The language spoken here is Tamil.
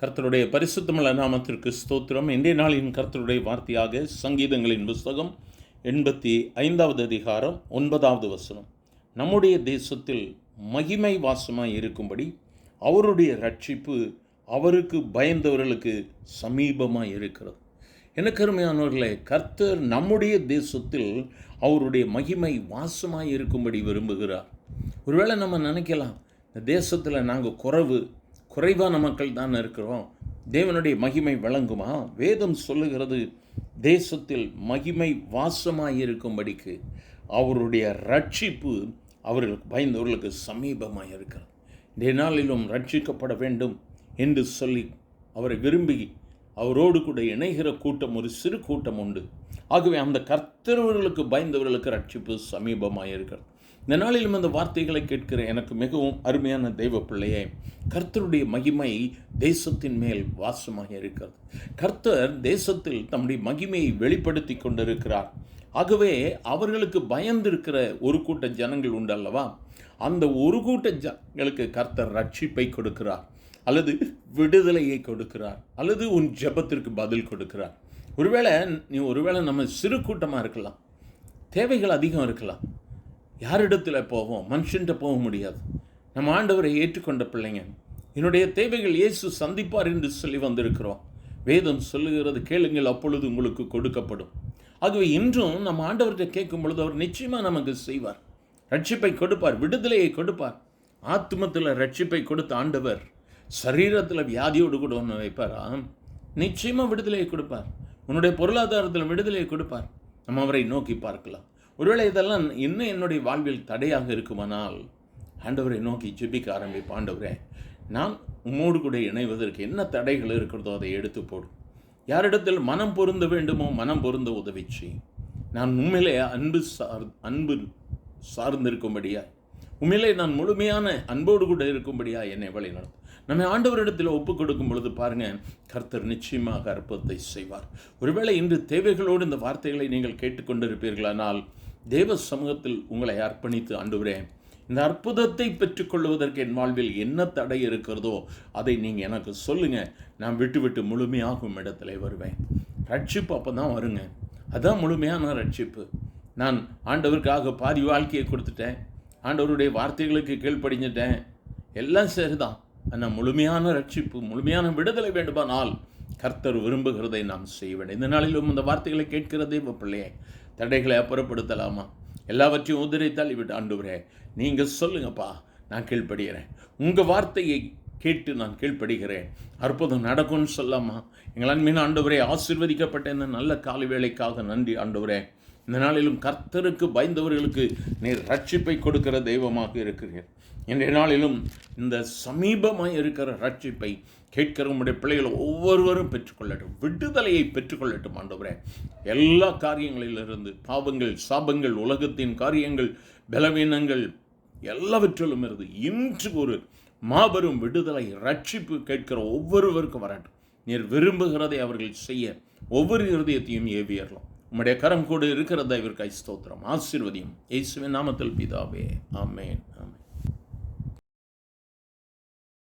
கர்த்தருடைய பரிசுத்தமுள்ள நாமத்திற்கு ஸ்தோத்திரம். இன்றைய நாளின் கர்த்தருடைய வார்த்தையாக சங்கீதங்களின் புஸ்தகம் 85வது அதிகாரம் 9வது வசனம். நம்முடைய தேசத்தில் மகிமை வாசமாய் இருக்கும்படி அவருடைய ரட்சிப்பு அவருக்கு பயந்தவர்களுக்கு சமீபமாய் இருக்கிறது. எனக்கு அருமையானவர்களே, கர்த்தர் நம்முடைய தேசத்தில் அவருடைய மகிமை வாசமாய் இருக்கும்படி விரும்புகிறார். ஒருவேளை நம்ம நினைக்கலாம், இந்த தேசத்தில் நாங்கள் குறைவான மக்கள் தான் இருக்கிறோம், தேவனுடைய மகிமை விளங்குமா? வேதம் சொல்லுகிறது, தேசத்தில் மகிமை வாசமாய் இருக்கும்படிக்கு அவருடைய ரட்சிப்பு அவர்களுக்கு பயந்தவர்களுக்கு சமீபமாக இருக்கிறது. இந்த நாளிலும் ரட்சிக்கப்பட வேண்டும் என்று சொல்லி அவரை விரும்பி அவரோடு கூட இணைகிற கூட்டம் ஒரு சிறு கூட்டம் உண்டு. ஆகவே அந்த கர்த்தரவர்களுக்கு பயந்தவர்களுக்கு ரட்சிப்பு சமீபமாக இருக்கிறது. இந்த நாளிலும் அந்த வார்த்தைகளை கேட்கிற எனக்கு மிகவும் அருமையான தெய்வ பிள்ளையே, கர்த்தருடைய மகிமை தேசத்தின் மேல் வாசமாக இருக்கிறது. கர்த்தர் தேசத்தில் தம்முடைய மகிமையை வெளிப்படுத்தி கொண்டிருக்கிறார். ஆகவே அவர்களுக்கு பயந்திருக்கிற ஒரு கூட்ட ஜனங்கள் உண்டு அல்லவா? அந்த ஒரு கூட்ட ஜனங்களுக்கு கர்த்தர் ரட்சிப்பை கொடுக்கிறார், அல்லது விடுதலையை கொடுக்கிறார், அல்லது உன் ஜெபத்திற்கு பதில் கொடுக்கிறார். ஒருவேளை நம்ம சிறு கூட்டமாக இருக்கலாம், தேவைகள் அதிகம் இருக்கலாம். யாரிடத்தில் போவோம்? மனுஷன்கிட்ட போக முடியாது. நம்ம ஆண்டவரை ஏற்றுக்கொண்ட பிள்ளைங்க, என்னுடைய தேவைகள் இயேசு சந்திப்பார் என்று சொல்லி வந்திருக்கிறோம். வேதம் சொல்லுகிறது, கேளுங்கள் அப்பொழுது உங்களுக்கு கொடுக்கப்படும். ஆகவே இன்றும் நம்ம ஆண்டவர்கிட்ட கேட்கும் பொழுது அவர் நிச்சயமாக நமக்கு செய்வார், ரட்சிப்பை கொடுப்பார், விடுதலையை கொடுப்பார். ஆத்மத்தில் ரட்சிப்பை கொடுத்த ஆண்டவர் சரீரத்தில் வியாதியோடு கூட ஒன்று வைப்பாரா? நிச்சயமாக விடுதலையை கொடுப்பார். உன்னுடைய பொருளாதாரத்தில் விடுதலையை கொடுப்பார். நம்ம அவரை நோக்கி பார்க்கலாம். ஒருவேளை இதெல்லாம் இன்னும் என்னுடைய வாழ்வில் தடையாக இருக்குமானால் ஆண்டவரை நோக்கி ஜெபிக்க ஆரம்பிப்போம். ஆண்டவரே, நான் உம்மோடு கூட இணைவதற்கு என்ன தடைகள் இருக்கிறதோ அதை எடுத்து போடும். யாரிடத்தில் மனம் பொருந்த வேண்டுமோ மனம் பொருந்த உதவிச்சு. நான் உண்மையிலே அன்பு சார்ந்திருக்கும்படியா, உண்மையிலே நான் முழுமையான அன்போடு கூட இருக்கும்படியா என்னை வழி நடத்தும். நம்ம ஆண்டவரிடத்தில் ஒப்புக் கொடுக்கும் பொழுது பாருங்கள், கர்த்தர் நிச்சயமாக அற்புதத்தை செய்வார். ஒருவேளை இன்று தேவைகளோடு இந்த வார்த்தைகளை நீங்கள் கேட்டுக்கொண்டிருப்பீர்களானால் தேவ சமூகத்தில் உங்களை அர்ப்பணித்து, ஆண்டவரே, இந்த அற்புதத்தை பெற்றுக்கொள்வதற்கு என் வாழ்வில் என்ன தடை இருக்கிறதோ அதை நீங்கள் எனக்கு சொல்லுங்கள். நான் விட்டு முழுமையாகும் இடத்துல வருவேன். ரட்சிப்பு அப்போ தான் வருங்க. அதுதான் முழுமையான ரட்சிப்பு. நான் ஆண்டவருக்காக பாதி வாழ்க்கையை கொடுத்துட்டேன், ஆண்டவருடைய வார்த்தைகளுக்கு கீழ்ப்படிஞ்சிட்டேன், எல்லாம் சரிதான். ஆனால் முழுமையான ரட்சிப்பு, முழுமையான விடுதலை வேண்டுமானால் கர்த்தர் விரும்புகிறதை நாம் செய்ய வேண்டும். இந்த நாளிலும் இந்த வார்த்தைகளை கேட்கிறதே பிள்ளையே, தடைகளை அப்புறப்படுத்தலாமா? எல்லாவற்றையும் உதிரை தள்ளிவிட்டு, ஆண்டவரே நீங்கள் சொல்லுங்கப்பா, நான் கீழ்ப்படுகிறேன், உங்கள் வார்த்தையை கேட்டு நான் கீழ்ப்படுகிறேன், அற்புதம் நடக்கும்னு சொல்லாமா? எங்கள் அன்பின் ஆண்டவரே, ஆசீர்வதிக்கப்பட்ட இந்த நல்ல காலை வேளைக்காக நன்றி ஆண்டவரே. இந்த நாளிலும் கர்த்தருக்கு பயந்தவர்களுக்கு நீர் ரட்சிப்பை கொடுக்கிற தெய்வமாக இருக்கிறீர். இன்றைய நாளிலும் இந்த சமீபமாக இருக்கிற ரட்சிப்பை கேட்கிற உடைய பிள்ளைகள் ஒவ்வொருவரும் பெற்றுக்கொள்ளட்டும், விடுதலையை பெற்றுக்கொள்ளட்டும் ஆண்டவரே. எல்லா காரியங்களிலிருந்து, பாவங்கள், சாபங்கள், உலகத்தின் காரியங்கள், பலவீனங்கள் எல்லாவற்றிலும் இருந்து இன்று ஒரு மாபெரும் விடுதலை, ரட்சிப்பு கேட்கிற ஒவ்வொருவருக்கும் வரட்டும். நீர் விரும்புகிறதை அவர்கள் செய்ய ஒவ்வொரு இருதயத்தையும் ஏவியறலாம். உம்முடைய கரம் கூட இருக்கிற தயவிற்காய் ஸ்தோத்திரம், ஆசீர்வதியும். இயேசுவின் நாமத்தில் பிதாவே, ஆமென், ஆமென்.